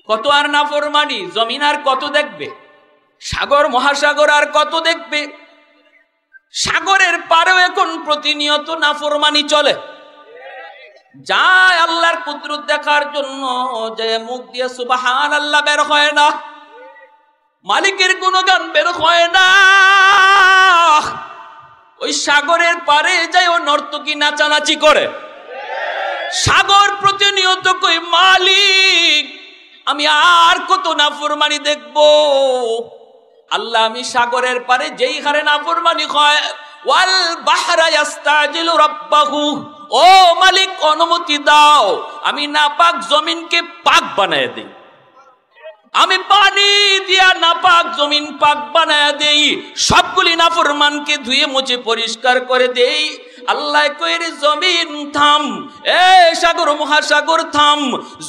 কত আর নাফরমানি, জমিন আর কত দেখবে, সাগর মহাসাগর আর কত দেখবে। সাগরের পারেও এখন প্রতিনিয়ত নাফরমানি চলে। যায় আল্লাহর কুদরত দেখার জন্য, যে মুখ দিয়ে সুবহানাল্লাহ বের হয় না, মালিকের গুণগান বের হয় না। ওই সাগরের পারে যায় ও নর্তকী নাচানাচি করে। সাগর প্রতিনিয়ত কই, মালিক আমি আর কত নাফরমানি দেখবো। আল্লাহ আমি সাগরের পারে যেই হারে নাফরমানি হয়, ওয়াল বাহরা ইস্তাজিলু রাব্বাহু, ও মালিক অনুমতি দাও আমি নাপাক জমিনকে পাক বানায় দেই, আমি পানি দিয়া নাপাক জমিন পাক বানায় দেই, সবগুলি নাফরমানকে ধুয়ে মুছে পরিষ্কার করে দেই। আল্লাহ কই, রে জমিন থাম, এ সাগর মহাসাগর থাম।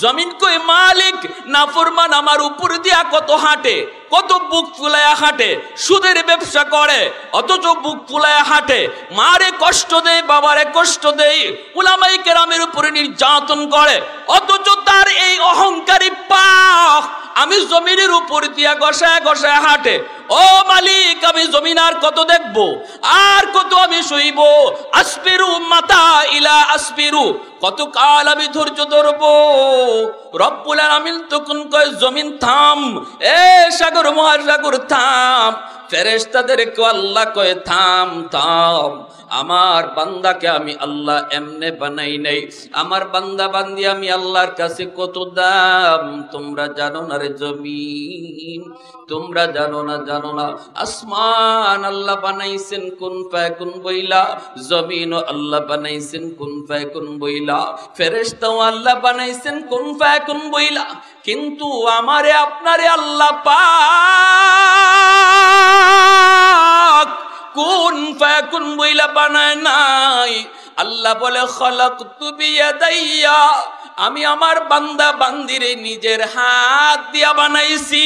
জমিন কই, মালিক নাফরমান আমার উপর দিয়া কত হাঁটে, কত বুক ফুলায়া হাঁটে, সুদের ব্যবসা করে অথচ বুক ফুলায়া হাঁটে, মারে কষ্ট দেয়, বাবারে কষ্ট দেয়, উলামাই কেরামের উপরে নির্যাতন করে, অথচ তার এই অহংকারী পাখ আমি জমিনের উপর দিয়া গসায় গসায় হাঁটে। ও মালিক আমি জমিন আর কত দেখবো, আর কত আমি সইব। আসবিরু মাতা ইলা আসবিরু, কত কাল আমি ধৈর্য ধরবো। রব্বুল আলামিন তখন কয়, জমিন থাম, এ সাগর মহাসাগর থাম। ফেরেশতাদেরকে আল্লাহ কয়, থাম থাম, আমার বান্দাকে আমি আল্লাহ এমনে বানাই নাই, আমার বান্দা বান্দি আমি আল্লাহর কাছে কত দাম তোমরা জানো না রে জমিন, তোমরা জানো না, জানো না। আসমান আল্লাহ বানাইছেন কুন ফায়াকুন বইলা, জমিন আল্লাহ বানাইছেন কুন ফায়াকুন বইলা, ফেরেশতাও আল্লাহ বানাইছেন কুন ফায়াকুন বইলা, কিন্তু আমারে আপনারে আল্লাহ পাক কুন ফায়াকুন বইলা বানায় নাই। আল্লাহ বলে, খলাকতু বিয়াদাইয়া, আমি আমার বান্দা বান্দিরে নিজের হাত দিয়া বানাইছি।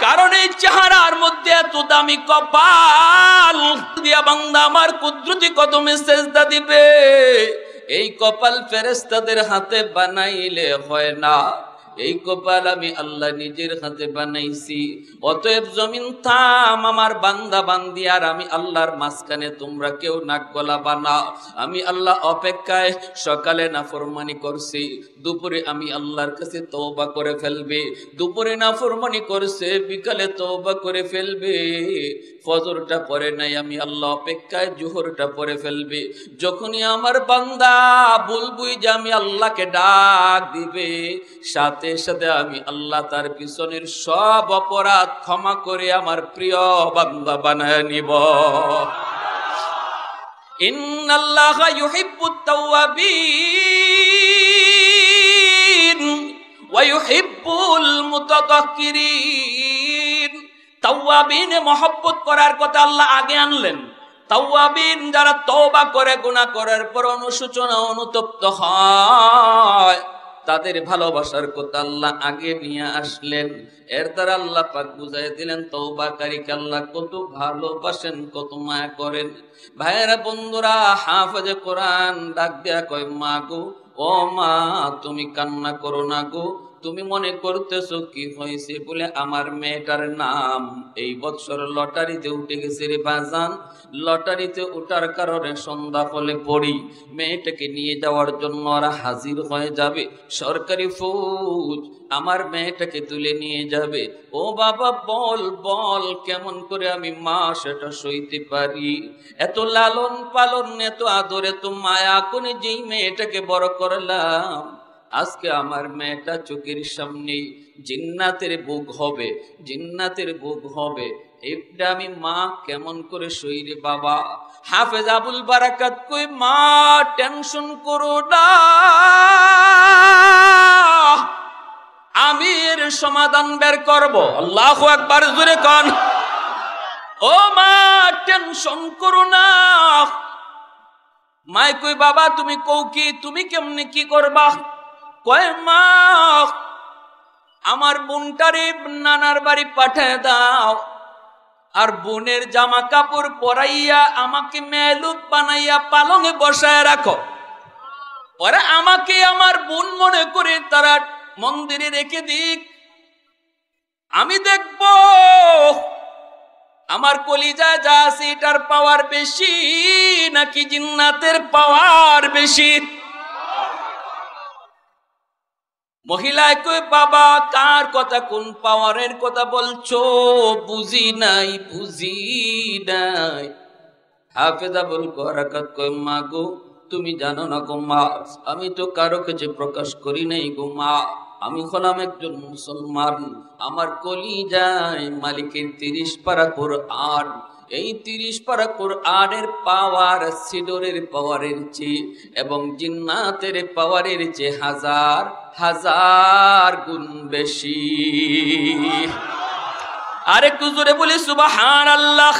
কারণ এই চেহারার মধ্যে এত দামি কপাল দিয়া বান্দা আমার কুদরতি কদমে সেজদা দিবে। এই কপাল ফেরেশতাদের হাতে বানাইলে হয় না, এই কপাল আমি আল্লাহ নিজের হাতে বানাইছি। অতএব জমিন থাম, আমার বান্দা বান্দি আর আমি আল্লাহর মাঝখানে তোমরা কেউ নাক গলাবা না। আমি আল্লাহ অপেক্ষায়, সকালে নাফরমানি করছি, দুপুরে আমি আল্লাহর কাছে তওবা করে ফেলবে, দুপুরে নাফরমানি করছে, বিকালে তওবা করে ফেলবে, ফজরটা পরে নাই আমি আল্লাহ অপেক্ষায় জোহরটা পরে ফেলবে। যখনই আমার বান্দা বলবই যে আমি আল্লাহকে ডাক দিবে, সাথে সাথে আমি আল্লাহ তার পিছনের সব অপরাধ ক্ষমা করে আমার প্রিয় বান্দা বানায় নিব। ইন্নাল্লাহা ইউহিব্বুত তাওয়াবিন ওয়া ইউহিব্বুল মুতাতাহহিরিন। তাওয়াবিন মহব্বত করার কথা আল্লাহ আগে আনলেন। তাওয়াবিন যারা তওবা করে, গুনাহ করার পর অনুশোচনা অনুতপ্ত হয়, তাদের ভালোবাসার কথা আল্লাহ আগে নিয়ে আসলেন। এর দ্বারা আল্লাহ পাক বুঝাই দিলেন তওবাকারীকে আল্লাহ কত ভালোবাসেন, কত মায়া করেন। ভাইয়েরা বন্ধুরা, হাফেজে কোরআন ডাক দেয়া কয়, মা গো, ও মা তুমি কান্না করো না গো, তুমি মনে করতেছো কি হয়েছে বলে আমার মেয়েটার নাম এই বছর লটারিতে উঠে গেছে রে বাজান। লটারিতে ওঠার কারণে সন্ধ্যা হলে পড়ি, মেয়েটাকে নিয়ে যাওয়ার জন্য ওরা হাজির হয়ে যাবে, সরকারি ফৌজ আমার মেয়েটাকে তুলে নিয়ে যাবে। ও বাবা বল বল, কেমন করে আমি মা সেটা সইতে পারি? এত লালন পালন, এত আদর, এত মায়া করে যেই মেয়েটাকে বড় করলাম, আজকে আমার মেয়েটা চোখের সামনে জিন্নাতের বুক হবে, জিন্নাতের বুক হবে, এটা আমি মা কেমন করে সই রে বাবা? হাফেজ আবুল বারাকাত কই, মা টেনশন করো না, আমি এর সমাধান বের করব। আল্লাহু আকবার, জোরে কোন। ও মা টেনশন করো না। মাই কই, বাবা তুমি কও কি, তুমি কেমনে কি করবা? কয়, মা আমার বোনটারে নানার বাড়ি পাঠায় দাও, আর বোনের জামা কাপড় পরাইয়া আমাকে মেলুক বানাইয়া পালঙে বসায় রাখো। ওরা আমাকে আমার বোন মনে করে তারা মন্দিরে রেখে দিক, আমি দেখব আমার কলিজায় যা আছে এটার পাওয়ার বেশি নাকি জিন্নাতের পাওয়ার বেশি। মহিলায় কই বাবা কার কথা, কোন পাওয়ারের কথা বলছো? বুঝি নাই বুঝি নাই। হাফেজা বল করাকাত কই মা গো তুমি জানো না গো মা, আমি তো কারো কাছে প্রকাশ করি নাই গো মা, আমি হলাম একজন মুসলমান, আমার কলিজায় মালিকের 30 পারা কোরআন, এই 30 পারা কোরআনের পাওয়ার সিডরের পাওয়ারের চেয়ে এবং জিন্নাতের পাওয়ারের চেয়ে হাজার হাজার গুণ বেশি। আরেকটু জোরে বলি সুবহানাল্লাহ।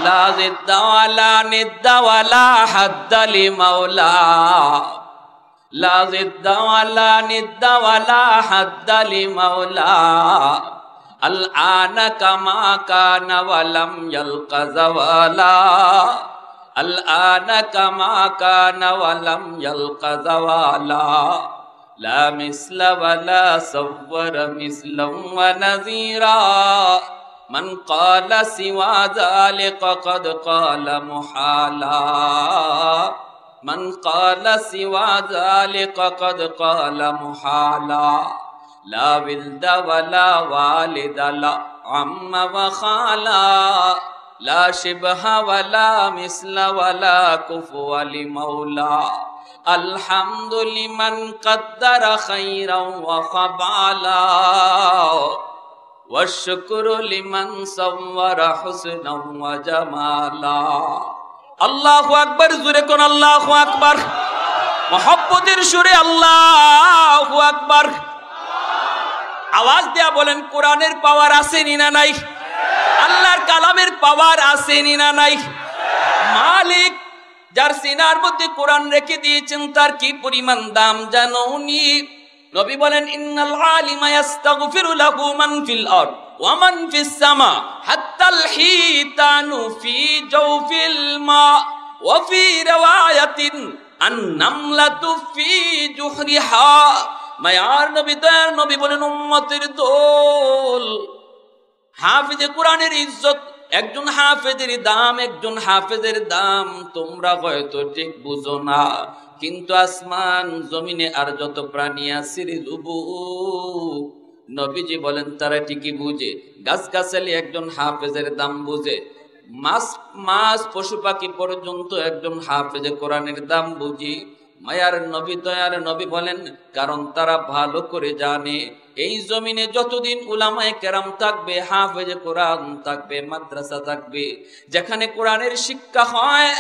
লা জিদ্দা ওয়ালা নিদ্দা ওয়ালা হাদ্দা লিমাওলা, লা জিদ্দা ওয়ালা নিদ্দা ওয়ালা হাদ্দা লিমাওলা, আল আনা কামা কানা ওয়ালাম ইয়ালকা যাওয়ালা, আল আনা কামা কানা ওয়ালাম ইয়ালকা যাওয়ালা, লা মিসলা ওয়ালা সাওয়ারা মিসলাম ওয়া নাযীরা, মান ক্বালা সিওয়া যালিকা ক্বাদ ক্বালা মুহালা, মান ক্বালা সিওয়া যালিকা ক্বাদ ক্বালা মুহালা, লা বিলদা ওয়ালা ওয়ালিদা লা আম্মা ওয়া খালা, লা শিবহা ওয়ালা মিসলা ওয়ালা কুফুয়া লিমাওলা, আলহামদু লিমান কদ্দারা খাইরান ওয়া খাবালা, ওয়াশকুরু লিমান সাওয়ারা হুসনান ওয়া জামালা। আল্লাহু আকবার, জোরে কোন আল্লাহু আকবার, মুহাব্বতের সুরে আল্লাহু আকবার। আওয়াজ দেয়া বলেন কোরআনের পাওয়ার আছে না নাই? আল্লাহর কালামের পাওয়ার আছে না নাই? মালিক যার সিনার মধ্যে কোরআন রেখে দিয়েছেন তার কি পরিমাণ দাম জানো নি? নবী বলেন ইন্নাল আলিমা ইস্তাগফিরু লাহু মান ফিল আরদ ওয়া মান ফিস সামা হাত্তাল হিতানু ফি জাওফিল মা ওয়া ফি riwayatin আন-নামলাতু ফি জুহরিহা। মায়ার নবী দয়ার নবী বলেন উম্মতের দোল, হাফেজে কোরআনের ইজ্জত, একজন হাফেজের দাম, একজন হাফেজের দাম তোমরা হয়তো ঠিক বুঝো না, কিন্তু আসমান জমিনে আর যত প্রাণী আছে রে যুবক, নবীজি বলেন তারা ঠিকই বুঝে। গাছগাছালি একজন হাফেজের দাম বুঝে, মাছ পশু পাখি পর্যন্ত একজন হাফেজে কোরআনের দাম বুঝি। মায়ার নবী দয়ার নবী বলেন কারণ তারা ভালো করে জানে এই জমিনে যতদিন উলামায়ে কেরাম থাকবে, হাফেজে কোরআন থাকবে, মাদ্রাসা থাকবে, যেখানে কোরআনের শিক্ষা হয়,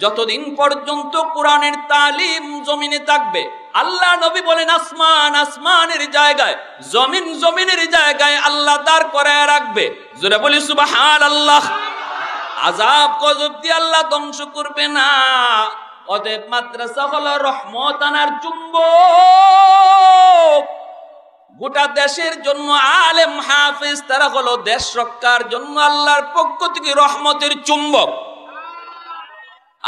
যতদিন পর্যন্ত কোরআনের তালিম জমিনে থাকবে, আল্লাহ নবী বলেন আসমান আসমানের জায়গায়, জমিন জমিনের জায়গায় আল্লাহ দাঁড় করায় রাখবে। জোরে বলি সুবহানাল্লাহ। আযাব গজব দিয়ে আল্লাহ ধ্বংস করবে না। অতএব মাদ্রাসা হলো রহমত আনার চুম্বক। গোটা দেশের জন্য আলেম হাফেজ তারা হলো দেশ রক্ষার জন্য আল্লাহর পক্ষ থেকে রহমতের চুম্বক।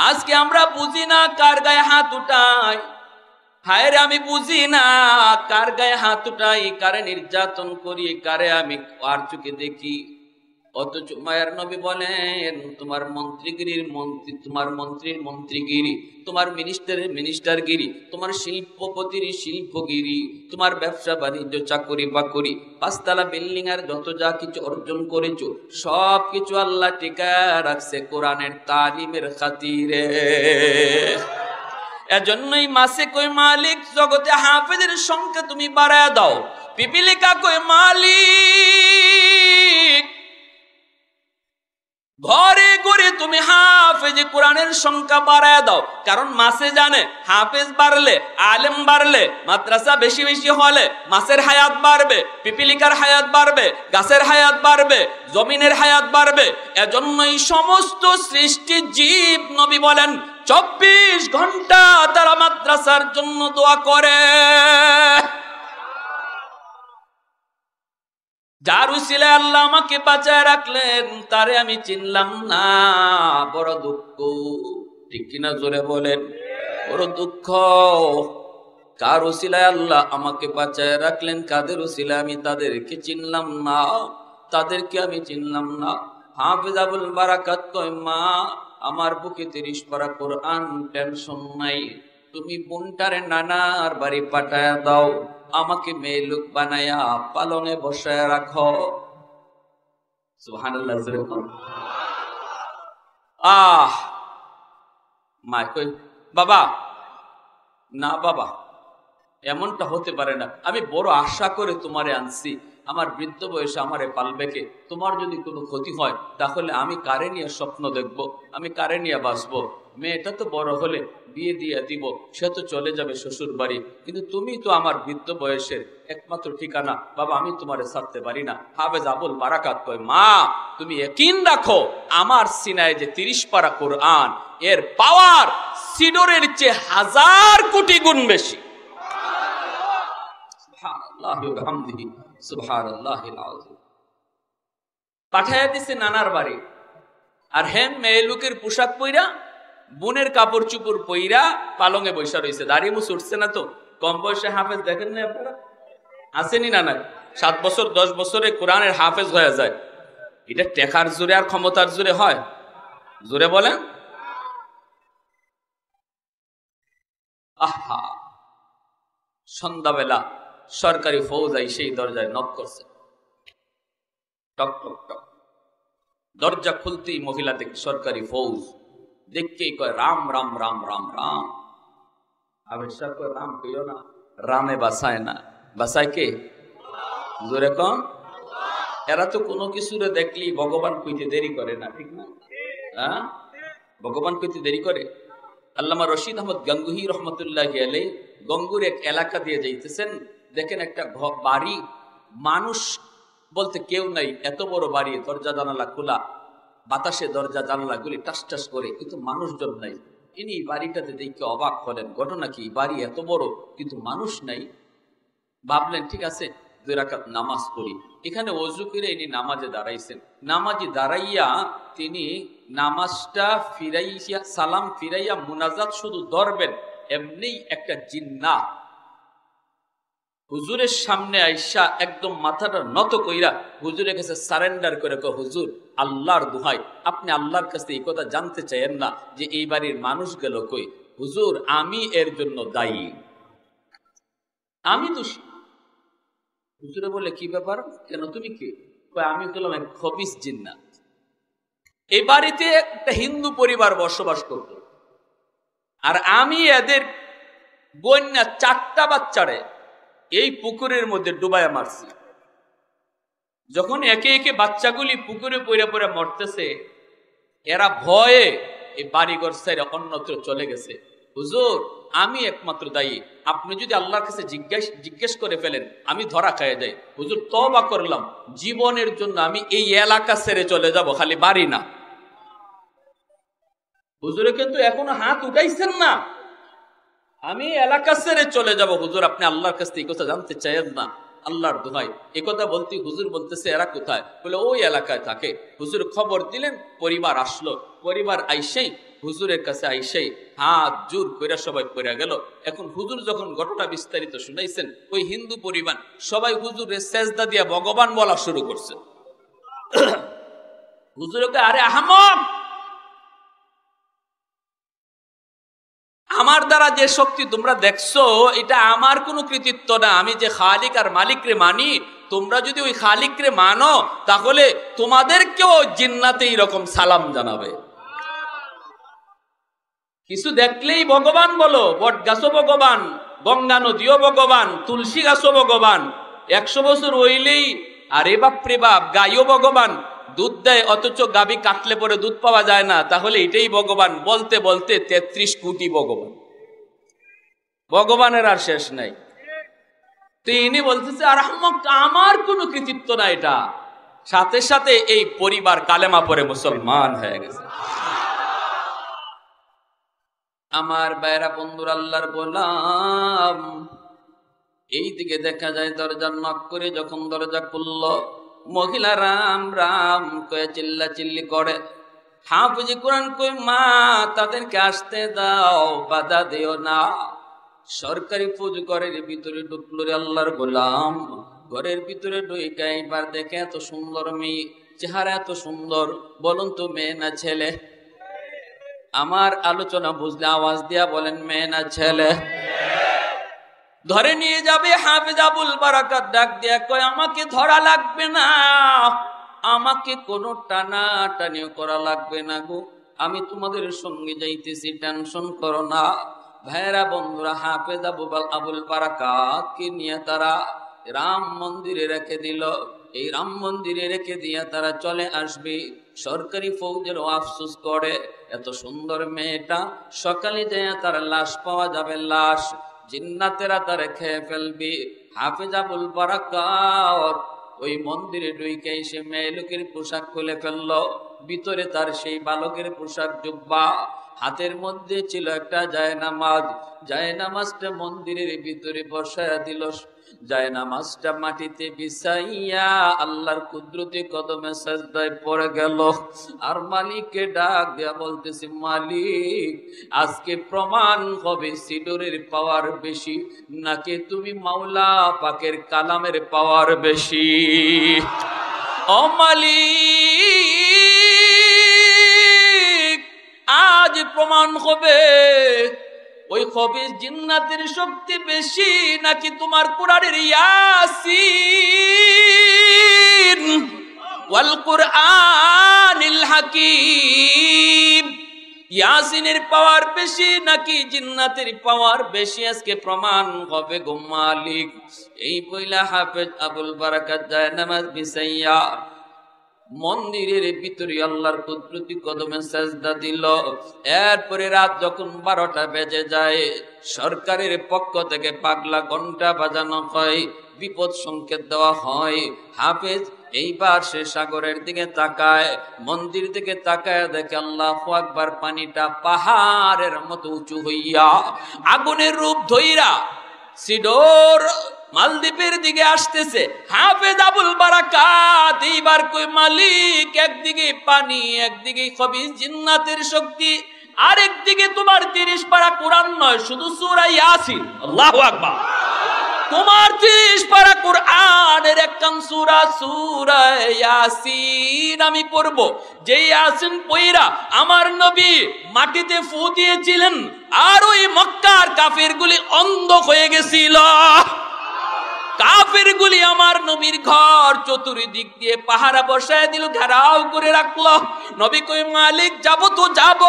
আজকে আমরা বুঝি না কার গায়ে হাত উঠাই, হায় রে আমি বুঝি না কার গায়ে হাত উঠাই, কারে নির্যাতন করি, কারে আমি আর চোখে দেখি। অথচ মায়ার নবী বলেন তোমার মন্ত্রীগিরির মন্ত্রী, তোমার মন্ত্রীর মন্ত্রীগিরি, তোমার মিনিস্টারের মিনিস্টারগিরি, তোমার শিল্পপতির শিল্পগিরি, তোমার ব্যবসা বাণিজ্য চাকরি বাকরি, 5 তলা বিল্ডিং আর যত যা কিছু অর্জন করেছো সব কিছু আল্লাহ টিকা রাখছে কোরআনের তালিমের খাতিরে। এজন্যই মাসে কই মালিক জগতে হাফেজের সংখ্যা তুমি বাড়ায় দাও, পিপিলিকা কই মালিক ঘরে ঘরে তুমি হাফেজ কোরআনের সংখ্যা বাড়ায় দাও। কারণ মাসে জানে হাফেজ বাড়লে, আলেম বাড়লে, মাদ্রাসা বেশি বেশি হলে মাছের হায়াত বাড়বে, পিপিলিকার হায়াত বাড়বে, গাছের হায়াত বাড়বে, জমিনের হায়াত বাড়বে। এজন্যই সমস্ত সৃষ্টি জীব নবী বলেন 24 ঘন্টা তারা মাদ্রাসার জন্য দোয়া করে। যার উসিলায় আল্লাহ আমাকে বাঁচায় রাখলেন তারে আমি চিনলাম না, বড় দুঃখ। ঠিক কিনা জোরে বলেন, বড় দুঃখ। কার ওসিলায় আল্লাহ আমাকে বাঁচায় রাখলেন, কাদের ওসিলায় আমি তাদেরকে চিনলাম না, তাদেরকে আমি চিনলাম না। হাফেজ আবুল বারাকাত কয়, মা আমার বুকে 30 পারা কোরআন, টেনশন নাই, তুমি বোনটারে নানার বাড়ি পাঠায়া দাও, আমাকে মেয়ে লোক বানায়া পালনে বসায় রাখো। সুবহানাল্লাহ। মা কই, বাবা না বাবা, এমনটা হতে পারে না, আমি বড় আশা করে তোমারে আনছি, আমার বৃদ্ধ বয়সে আমারে পালবে কে? তোমার যদি কোনো ক্ষতি হয় তাহলে আমি কারে নিয়ে স্বপ্ন দেখব, আমি কারে নিয়ে বাঁচবো? মেয়েটা তো বড় হলে বিয়ে দিয়ে দিব, সে তো চলে যাবে শ্বশুর বাড়ি, কিন্তু তুমি তো আমার বৃদ্ধ বয়সের একমাত্র ঠিকানা, বাবা আমি তোমারে ছাড়তে পারি না। হাফেজ আবুল বারাকাত কয়, মা তুমি ইয়াকিন রাখো, আমার সিনায় যে 30 পারা কোরআন, এর পাওয়ার সিডরের চেয়ে 1000 কোটি গুণ বেশি। পাঠাইয়া দিছে নানার বাড়ি, আর হেন মেয়ে লোকের পোশাক পইরা, বোনের কাপড় চুপড় পইরা পালঙে বৈশা রয়েছে, দাড়ি মুছ উঠছে না তো। কম বয়সে হাফেজ দেখেন না আপনারা, আসেনি না? 7 বছর 10 বছরে কোরআনের হাফেজ হয়ে যায়। এটা টেকার জোরে আর ক্ষমতার জোরে হয়? জোরে বলেন। আহা, সন্ধ্যাবেলা সরকারি ফৌজ আই সেই দরজায় নক করছে, টক টক টক। দরজা খুলতেই মহিলা দেখে সরকারি ফৌজ, দেখকেই কয়, রাম রাম রাম রাম রাম। আবেশা কয়, রাম কইও না, রামে বাসায় না, বাসায় কে? জোরে কন। এরা তো কোনো কিছুরে দেখলি ভগবান কইতে দেরি করে না, ঠিক না? হ্যাঁ, ভগবান কইতে দেরি করে। আল্লামা রশিদ আহমদ গঙ্গুহি রহমতুল্লাহি আলাইহি গঙ্গুর এক এলাকা দিয়ে যাইতেছেন, দেখেন একটা বাড়ি, মানুষ বলতে কেউ নাই, এত বড় বাড়ি, দরজা জানালা খোলা, বাতাসে দরজা জানালা গুলি টাস টাস করে, কিন্তু মানুষজন নাই। ইনি বাড়িটাতে দেখে অবাক হলেন, ঘটনা কি, বাড়ি এত বড় কিন্তু মানুষ নাই। ভাবলেন ঠিক আছে 2 রাকাত নামাজ পড়ি। এখানে ওযু করে ইনি নামাজে দাঁড়াইছেন। নামাজি দাঁড়াইয়া তিনি নামাজটা ফিরাইয়া, সালাম ফিরাইয়া মুনাজাত শুধু ধরবেন, এমনি একটা জিন্নাত হুজুরের সামনে আইসা একদম মাথাটা নত কইরা হুজুরের কাছে সারেন্ডার করে কয়, হুজুর আল্লাহর দোহাই, আপনি আল্লাহর কাছে এই কথা জানতে চাইেন না যে এই বাড়ির মানুষ গেল কই? হুজুর আমি এর জন্য দায়ী, আমি দোষী। হুজুরে বলে, কি ব্যাপার, কেন তুমি কি? আমি বললাম, এক খবিস জিন্নাত। এই বাড়িতে একটা হিন্দু পরিবার বসবাস করত, আর আমি এদের বন্যা 4টা বাচ্চারে এই পুকুরের মধ্যে ডুবাইয়া মারছি। যখন একে একে বাচ্চাগুলি পুকুরে পড়ে পড়ে মরতেছে, এরা ভয়ে এই বাড়িঘর ছেড়ে অন্যত্র চলে গেছে। হুজুর আমি একমাত্র দায়ী, আপনি যদি আল্লাহর কাছে জিজ্ঞেস করে ফেলেন আমি ধরা খাইয়ে যাই। হুজুর তওবা করলাম, জীবনের জন্য আমি এই এলাকা ছেড়ে চলে যাব, খালি বাড়ি না। হুজুরে কিন্তু এখনো হাত উঠাইছেন না, আমি এলাকা ছেড়ে চলে যাব। হুজুর আপনি আল্লাহর কাছে এই কথা জানতে চাইেন না, আল্লাহর দোহাই। এই কথা বলতে হুজুর বলতেছে, এরা কোথায়? বলে ওই এলাকায় থাকে। হুজুর খবর দিলেন, পরিবার আসলো, পরিবার আইসেই হুজুরের কাছে আইসেই হাত জোর কইরা সবাই পড়ে গেল। এখন হুজুর যখন ঘটনা বিস্তারিত শুনাইছেন, ওই হিন্দু পরিবার সবাই হুজুরের সেজদা দিয়া ভগবান বলা শুরু করছে। হুজুরকে, আরে আহমদ, আমার দ্বারা যে শক্তি তোমরা দেখছো এটা আমার কোনো কৃতিত্ব না, আমি যে খালিক আর মালিক রে মানি, তোমরা যদি ওই খালিক রে মানো তাহলে তোমাদেরকেও জিন্নাতে এইরকম সালাম জানাবে। কিছু দেখলেই ভগবান বলো, বট গাছও ভগবান, গঙ্গা নদীও ভগবান, তুলসী গাছও ভগবান, 100 বছর হইলেই আরে বাপরে বাপ গাইও ভগবান, দুধ দেয় অথচ গাবি কাটলে পরে দুধ পাওয়া যায় না, তাহলে এটাই ভগবান। বলতে বলতে 33 কোটি ভগবান, ভগবানের আর শেষ নাই। তিনি বলতেছে, আর আমার কোনো কৃতিত্ব না এটা। সাথে সাথে এই পরিবার কালেমা পড়ে মুসলমান হয়ে গেছে। আমার বাইরা বন্ধুর আল্লাহর গোলাম, এই দিকে দেখা যায় দরজা নক করে যখন দরজা খুলল, মহিলা রাম রাম কয়ে চিল্লা চিল্লি করে। হাফিজি কোরআন কই, মা তাদেরকে আসতে দাও, বাধা দিও না। সরকারি ফৌজ ঘরের ভিতরে ঢুকলো রে আল্লাহর গোলাম। ঘরের ভিতরে ঢুকে এবার দেখে এত সুন্দর মেয়ে, চেহারা এত সুন্দর, বলুন তো মেয়ে না ছেলে? আমার আলোচনা বুঝলে আওয়াজ দিয়া বলেন মেয়ে না ছেলে? ধরে নিয়ে যাবে। হাফেজ আবুল বারাকাত ডাক দিয়া কয় আমাকে ধরা লাগবে না, আমাকে কোনো টানা টানিও করা লাগবে না গো, আমি তোমাদের সঙ্গে যাইতেছি, টেনশন করো না। ভাইরা বন্ধুরা, হাফেজ আবুল বারাকাতকে নিয়ে তারা রাম মন্দিরে রেখে দিল। এই রাম মন্দিরে রেখে দিয়ে তারা চলে আসবে। সরকারি ফৌজেরও আফসোস করে, এত সুন্দর মেয়েটা সকালে যায় তার লাশ পাওয়া যাবে, লাশ জিন্নাতেরা তারা খেয়ে ফেলবে। হাফেজ আবুল বারাকাত ওই মন্দিরে ঢুকে এসে মেয়ে লোকের পোশাক খুলে ফেললো। ভিতরে তার সেই বালকের পোশাক, জুব্বা, হাতের মধ্যে ছিল একটা জায়নামাজ। জায়নামাজটা মন্দিরের ভিতরে বসায়া দিল। জায়নামাজটা মাটিতে বিছাইয়া আল্লাহর কুদরতি কদমে সাজদায় পড়ে গেল। আর মালিককে ডাক দেয়া বলতেছে, মালিক আজকে প্রমাণ হবে সিডরের পাওয়ার বেশি নাকি তুমি মাওলা পাকের কালামের পাওয়ার বেশি। ও মালিক, আজ প্রমাণ হবে ওই খবিস জিন্নাতের শক্তি বেশি নাকি তোমার কুরআনের ইয়াসিন ওয়াল কুরআনিল হাকীম, ইয়াসিনের পাওয়ার বেশি নাকি জিন্নাতের পাওয়ার বেশি? আজকে প্রমাণ হবে গো মালিক। এই বইলা হাফেজ আবুল বারাকাত জায়নামাজ বিছাইয়া মন্দিরের ভিতরে আল্লাহর কুদরতি কদমে সাজদা দিল। এরপরে রাত যখন 12টা বেজে যায়, সরকারের পক্ষ থেকে পাগলা ঘন্টা বাজানো হয়, বিপদ সংকেত দেওয়া হয়। হাফেজ এইবার সে সাগরের দিকে তাকায়, মন্দির দিকে তাকায়, দেখে আল্লাহু আকবার, পানিটা পাহাড়ের মতো উঁচু হইয়া আগুনের রূপ ধইরা সিডর মালদ্বীপের দিকে আসতেছে। হাফেজ আবুল বারাকাত এইবার কই, মালিক একদিকে পানি, একদিকে খবিস জিন্নাতের শক্তি, আরেকদিকে তোমার 30 পারা কোরআন নয়, শুধু সূরা ইয়াসিন। আল্লাহু আকবার। তোমার 30 পারা কোরআনের একখান সূরা, সূরা ইয়াসিন আমি পড়ব। যে ইয়াসিন পয়রা আমার নবী মাটিতে ফু দিয়েছিলেন, আর ওই মক্কার কাফিরগুলি অন্ধ হয়ে গেছিল। কাফিরগুলি আমার নবীর ঘর চতুর্দিক দিয়ে পাহারা বসায় দিল, ঘেরাও করে রাখলো। নবী কই, মালিক যাব তো যাব,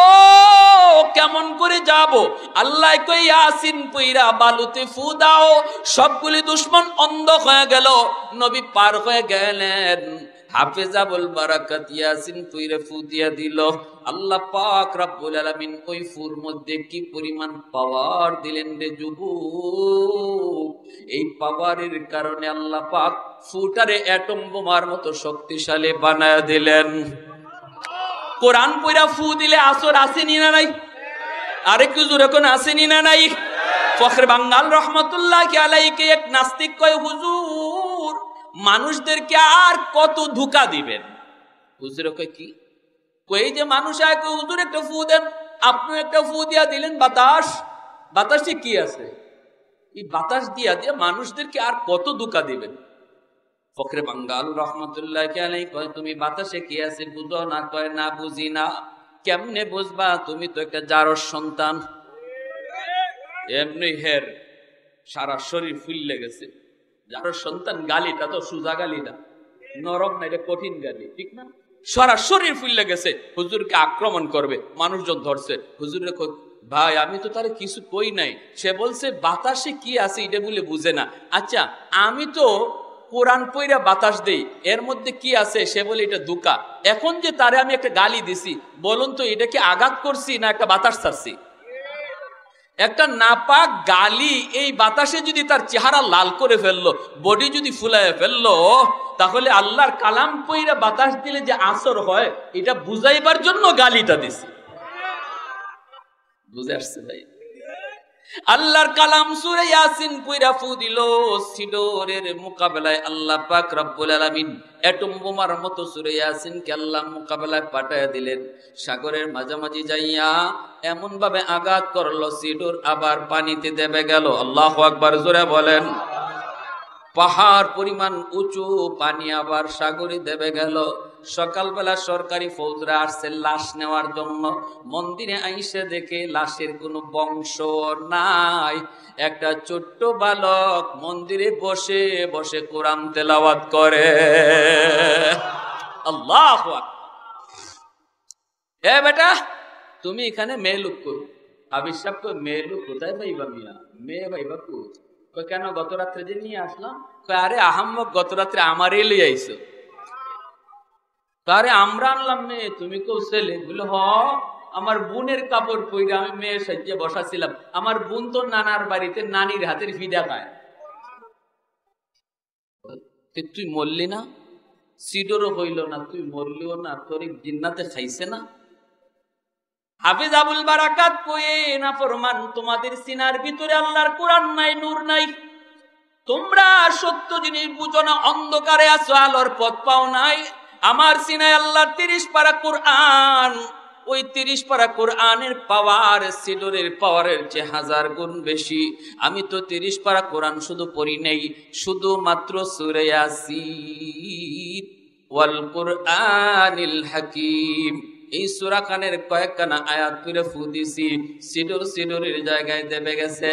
কেমন করে যাব? আল্লাহ কই, ইয়াসিন পয়রা বালুতে ফু দাও, সবগুলি দুশমন অন্ধ হয়ে গেল। নবী পার হয়ে গেলেন। হাফেজ আবুল বারাকাত ইয়াসিন পয়রা ফু দিয়া দিল। আল্লাহ পাক রব্বুল আলামিন ওই ফুর মধ্যে কি পরিমাণ পাওয়ার দিলেন রে যুবক! এই পাওয়ারের কারণে আল্লাহ পাক ফুটারে অ্যাটম বোমার মতো শক্তিশালী বানায় দিলেন। কোরআন পয়রা ফু দিলে আসর আসেনি না নাই? আরেকটু জোরে কোন আসেনি না নাই? ফখরে বাঙ্গাল রহমাতুল্লাহি আলাইহি এক নাস্তিক কয়, হুজুর মানুষদেরকে আর কত ধোঁকা দিবেন? হুজুর কয় কি? কই যে মানুষ আয়, হুজুর একটা ফু দেন। আপনি একটা ফু দিয়া দিলেন, বাতাস, বাতাসে কি আছে? এই বাতাস দিয়া দিয়ে মানুষদেরকে আর কত ধোঁকা দিবেন? ফখরে বাঙ্গাল রহমাতুল্লাহি আলাইহি কয়, তুমি বাতাসে কি আছে বুঝো না? কয় না, বুঝি না। কেমনে বুঝবা? তুমি তো একটা জারর সন্তান। এমনি হের সারা শরীর ফুলে গেছে। জারর সন্তান গালিটা তো সুজা গালি না, নরম না, এটা কঠিন গালি, ঠিক না? সারা শরীর ফুলে গেছে, হুজুরকে আক্রমণ করবে, মানুষজন ধরছে। হুজুর ভাই আমি তো তার কিছু কই নাই, সে বলছে বাতাসে কি আছে এটা বলে বুঝে না। আচ্ছা আমি তো কোরআন পয়রা বাতাস দেই, এর মধ্যে কি আছে? সে বলে এটা ধোঁকা। এখন যে তারে আমি একটা গালি দিছি, বলুন তো এটা কি আঘাত করছি না একটা বাতাস ছাড়ছি? একটা নাপাক গালি এই বাতাসে যদি তার চেহারা লাল করে ফেললো, বডি যদি ফুলায় ফেললো, তাহলে আল্লাহর কালাম পয়রা বাতাস দিলে যে আসর হয় এটা বুঝাইবার জন্য গালিটা দিছি। বুঝে আসছে ভাই? আল্লাহর কালাম সূরা ইয়াসিন কইরা ফু দিল, সিডরের মোকাবেলায় আল্লাহ পাক রব্বুল আলামিন এটম বোমার মতো সূরা ইয়াসিনকে আল্লাহ মোকাবেলায় পাঠায় দিলেন। সাগরের মাঝামাঝি যাইয়া এমন ভাবে আঘাত করলো, সিডর আবার পানিতে দেবে গেল। আল্লাহু আকবার, জোরে বলেন। পাহাড় পরিমাণ উঁচু পানি আবার সাগরে দেবে গেল। সকালবেলা সরকারি ফৌজরা আসছে লাশ নেওয়ার জন্য। মন্দিরে আইসে দেখে লাশের কোনো বংশ নাই। একটা ছোট্ট বালক মন্দিরে বসে বসে কোরআন তেলাওয়াত করে। আল্লাহু আকবার। এ বেটা, তুমি এখানে মেয়ে লোক করো। আবির সাহেব কই, মেয়ে লোক কোথায় পাইবা মিয়া? মেয়ে পাইবা কই? কেন, গত রাত্রে যে নিয়ে আসলাম? আরে আহাম্মক, গত রাত্রে আমারই লিয়ে আইসো। আরে আমরা আনলাম মেয়ে, তুমি কেউ ছেলে? বলে হ, আমার বোনের কাপড় পরে আমি মেয়ে সাজিয়ে বসাছিলাম। আমার বোন তো নানার বাড়িতে নানির হাতের ফিদা খায়। তুই মরলি না, সিডরও হইল না, তুই মরলিও না, তোর জিন্নাতে খাইছে না? হাফিজ আবুল বারাকাত কয়ে না ফরমান, তোমাদের সিনার ভিতরে আল্লাহর কোরআন নাই, নূর নাই। তোমরা সত্য জিনিস বুঝো না, অন্ধকারে আছো, আলোর পথ পাও নাই। আমার সিনায় আল্লাহর 30 পারা কোরআন। ওই 30 পারা কোরআনের পাওয়ার সিডরের পাওয়ারের চেয়ে 1000 গুণ বেশি। আমি তো 30 পারা কোরআন শুধু পড়ি নেই, শুধুমাত্র সূরা ইয়াসিন ওয়াল কুরআনিল হাকিম, এই সূরা খানের কয়েকখানা আয়াত পড়ে ফু দিছি, সিডরের জায়গায় দেবে গেছে।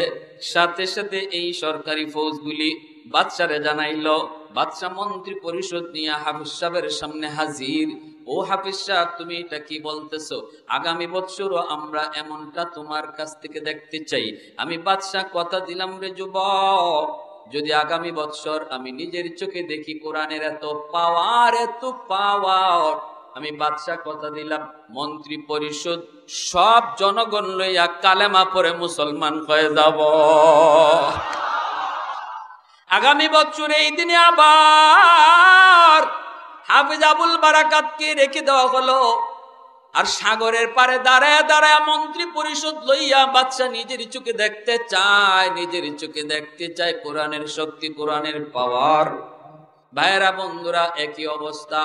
সাথে সাথে এই সরকারি ফৌজগুলি বাদশারে জানাইলো। বাদশা মন্ত্রী পরিষদ নিয়ে হাফিজ সাহেবের সামনে হাজির। ও হাফিজ সাহেব, তুমি এটা কি বলতেছো? আগামী বছরও আমরা এমনটা তোমার কাছ থেকে দেখতে চাই। আমি বাদশা কথা দিলাম রে যুবক, যদি আগামী বছর আমি নিজের চোখে দেখি কোরআনের এত পাওয়ার, এত পাওয়ার, আমি বাদশা কথা দিলাম মন্ত্রী পরিষদ সব জনগণ লইয়া কালেমা পড়ে মুসলমান হয়ে যাব। আগামী বছর এই দিনে আবার হাফিজ আবুল বারাকাতকে রেখে দেওয়া হলো। আর সাগরের পারে দাঁড়ায় দাঁড়ায় মন্ত্রী পরিষদ লইয়া বাদশা নিজের চোখে দেখতে চায়, নিজের চোখে দেখতে চায় কোরআনের শক্তি, কোরআনের পাওয়ার। ভাইয়েরা বন্ধুরা, একই অবস্থা।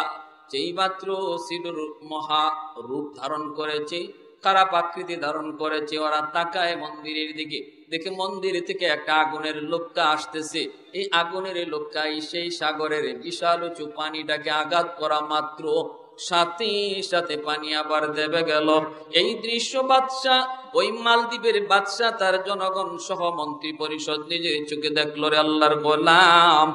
যেই মাত্র সিডর মহা রূপ ধারণ করেছে, খারাপ আকৃতি ধারণ করেছে, ওরা তাকায় মন্দিরের দিকে, দেখে মন্দির থেকে একটা আগুনের লোকটা আসতেছে। এই আগুনের লোকটা সেই সাগরের বিশাল উঁচু পানিটাকে আঘাত করা মাত্র সাথে সাথে পানি আবার দেবে গেল। এই দৃশ্য বাদশা, ওই মালদ্বীপের বাদশা তার জনগণ সহ মন্ত্রী পরিষদ নিজের চোখে দেখলো। রে আল্লাহর গোলাম,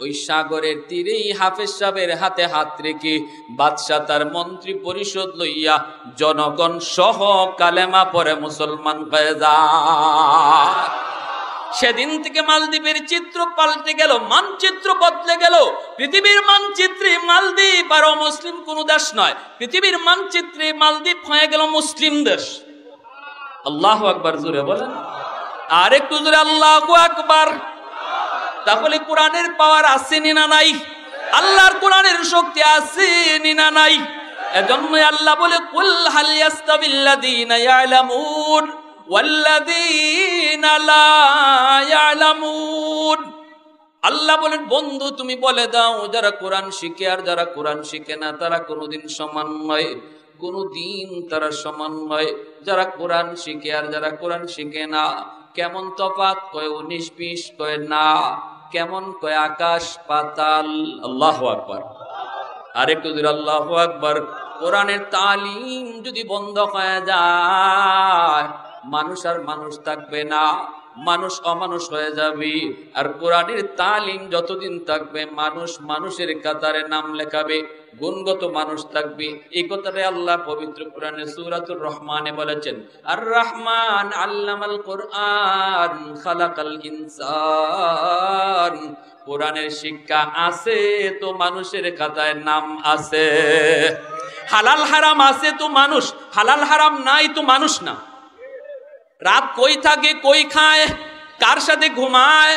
ওই সাগরের তীরেই হাফেজ সাহেবের হাতে হাত রেখে বাদশা তার মন্ত্রী পরিষদ লইয়া জনগণ সহ কালেমা পড়ে মুসলমান হয়ে যায়। সেদিন থেকে মালদ্বীপের চিত্র পাল্টে গেল, মানচিত্র বদলে গেল। পৃথিবীর মানচিত্রে মালদ্বীপ আর অমুসলিম কোন দেশ নয়, পৃথিবীর মানচিত্রে মালদ্বীপ হয়ে গেল মুসলিম দেশ। আল্লাহু আকবার, জোরে বলেন। আর একটু জোরে আল্লাহু আকবার। তাহলে কোরআনের পাওয়ার আসেনি না নাই? আল্লাহর কোরআনের শক্তি আসেনি না নাই? এজন্য আল্লাহ বলে, কুল হাল ইয়াস্তাবিল্লাযীনা ইয়ালামুন ওয়াল্লাযীনা লা ইয়ালামুন। আল্লাহ বলেন, বন্ধু তুমি বলে দাও, যারা কোরআন শিখে আর যারা কোরআন শিখে না তারা কোনোদিন সমান নয়, কোনোদিন তারা সমান নয়। যারা কোরআন শিখে আর যারা কোরআন শিখে না, কেমন তফাৎ? কয় 19-20, কয় না। কেমন? কয় আকাশ পাতাল। আল্লাহু আকবার। আরেকটু জোরে আল্লাহু আকবার। কোরআনের তালিম যদি বন্ধ হয়ে যায়, মানুষ আর মানুষ থাকবে না, মানুষ অমানুষ হয়ে যাবে। আর কোরআনের তালিম যতদিন থাকবে, মানুষ মানুষের কাতারে নাম লেখাবে, গুণগত মানুষ থাকবে। এই কথাটাই আল্লাহ পবিত্র কোরআনে সূরাতুর রহমানে বলেছেন, আর রহমান আল্লামাল কোরআন খালাকাল ইনসান। কোরআনের শিক্ষা আছে তো মানুষের খাতায় নাম আছে। হালাল হারাম আছে তো মানুষ, হালাল হারাম নাই তো মানুষ না। রাত কই থাকে, কই খায়, কার সাথে ঘুমায়,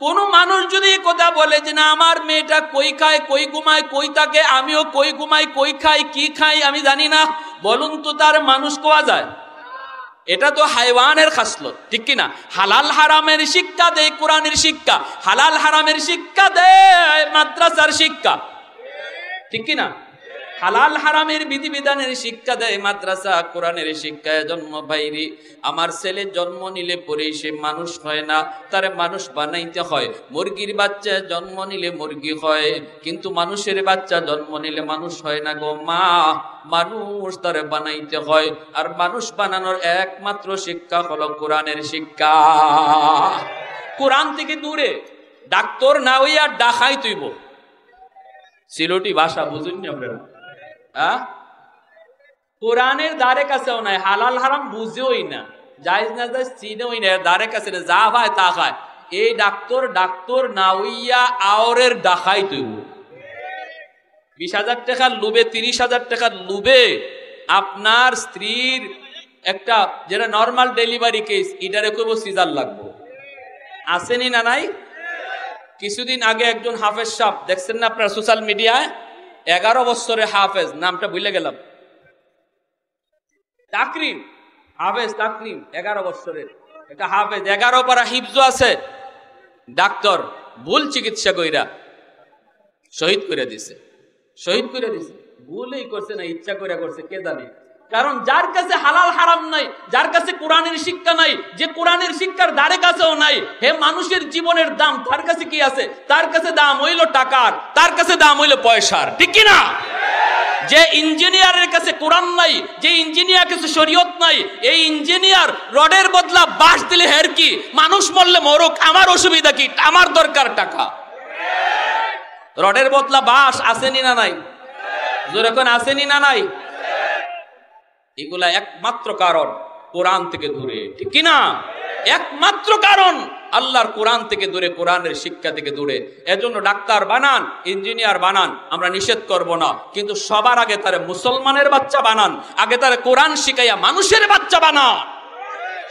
কোন মানুষ যদি কথা বলে যে না আমার মেয়েটা কই খায়, কই ঘুমায়, কই থাকে, আমিও কই ঘুমাই, কই খাই, কি খাই আমি জানি না, বলুন তো তার মানুষ কোয়া যায়? এটা তো হাইওয়ানের খাসলত, ঠিক কিনা? হালাল হারামের শিক্ষা দেয় কোরআনের শিক্ষা, হালাল হারামের শিক্ষা দেয় মাদ্রাসার শিক্ষা, ঠিক কিনা? হালাল হারামের বিধিবিধানের শিক্ষা দেয় মাদ্রাসা, কোরআনের শিক্ষায় জন্ম বাইরে। আমার ছেলে জন্ম নিলে পরে সে মানুষ হয় না, তারে মানুষ বানাইতে হয়। মুরগির বাচ্চা জন্ম নিলে মুরগি হয়, কিন্তু মানুষের বাচ্চা জন্ম নিলে মানুষ হয় না গো মা, মানুষ তারে বানাইতে হয়। আর মানুষ বানানোর একমাত্র শিক্ষা হলো কোরআনের শিক্ষা। কোরআন থেকে দূরে ডাক্তার না হইয়া ডাকাই তুইব, সিলোটি ভাষা বুঝুন আপনারা। কোরআনের দ্বারে কাছেও নাই, হালাল হারাম বুঝেওই না, জায়েজ না জায়েজ চিনেওই না, দ্বারে কাছে যা ভাই তা খায়। এই ডাক্তার না হইয়া আওরের ডাকাই তুইব। 20,000 টাকার লুবে, 30,000 টাকার লুবে আপনার স্ত্রীর একটা যেটা নর্মাল ডেলিভারি কেস, এটারে কইব সিজার লাগবো। আসেনি না নাই? কিছুদিন আগে একজন হাফেজ সাহেব দেখছেন না আপনার সোশ্যাল মিডিয়ায়, 11 বছরের হাফেজ, নামটা ভুলে গেলাম, তাকরিম, হাফেজ তাকরিম, 11 বছরের একটা হাফেজ, 11 পারা হিফজ আছে। ডাক্তার ভুল চিকিৎসা কইরা শহীদ করে দিছে, শহীদ করে দিছে। ভুলই করছে না, ইচ্ছা করে করছে, কে জানে। কারণ যার কাছে হালাল হারাম নাই, যার কাছে কোরআনের শিক্ষা নাই, যে কোরআনের শিক্ষার ধারে কাছেও নাই, হে মানুষের জীবনের দাম তার কাছে কি আছে? তার কাছে দাম হইল টাকার, তার কাছে দাম হইল পয়সার, ঠিক কি না? যে ইঞ্জিনিয়ারের কাছে কোরআন নাই, যে ইঞ্জিনিয়ার কাছে শরীয়ত নাই, এই ইঞ্জিনিয়ার রডের বদলা বাঁশ দিলে হের কি? মানুষ মরলে মরুক, আমার অসুবিধা কি? আমার দরকার টাকা। রডের বদলা বাঁশ আসেনি না নাই? যখন আসেনি না নাই? এগুলা একমাত্র কারণ কোরআন থেকে দূরে, ঠিক কিনা? একমাত্র কারণ আল্লাহর কোরআন থেকে দূরে, কোরআনের শিক্ষা থেকে দূরে। এজন্য ডাক্তার বানান, ইঞ্জিনিয়ার বানান, আমরা নিষেধ করব না, কিন্তু সবার আগে তারে মুসলমানের বাচ্চা বানান, আগে তারে কোরআন শিখাইয়া মানুষের বাচ্চা বানান।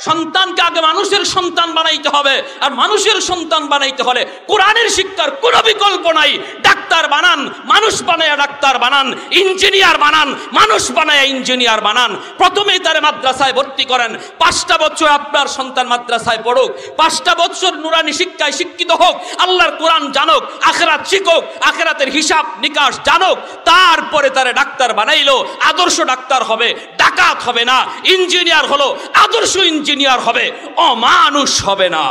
সন্তানকে আগে মানুষের সন্তান বানাইতে হবে, আর মানুষের সন্তান বানাইতে হলে কোরআনের শিক্ষার কোনো বিকল্প নাই। ডাক্তার বানান, মানুষ বানায়া ডাক্তার বানান, ইঞ্জিনিয়ার বানান, মানুষ বানায়া ইঞ্জিনিয়ার বানান। প্রথমেই তারে মাদ্রাসায় ভর্তি করেন, 5টা বছর আপনার সন্তান মাদ্রাসায় পড়ুক, 5টা বছর নুরানি শিক্ষায় শিক্ষিত হোক, আল্লাহর কোরআন জানুক, আখিরাত শিখুক, আখিরাতের হিসাব নিকাশ জানুক, তারপরে তারে ডাক্তার বানাইলো আদর্শ ডাক্তার হবে, ডাকাত হবে না। ইঞ্জিনিয়ার হলো আদর্শ ইঞ্জিনিয়ার হবে, অমানুষ হবে না।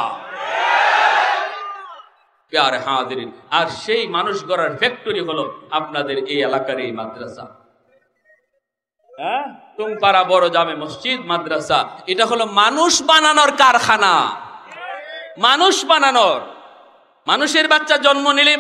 প্যারে হাজিরিন, আর সেই মানুষ গড়ার ফ্যাক্টরি হলো আপনাদের এই এলাকার এই মাদ্রাসা। টুংপাড়া বড় জামে মসজিদ মাদ্রাসা, এটা হলো মানুষ বানানোর কারখানা, মানুষ বানানোর। মানুষের বাচ্চা জন্ম নিলেই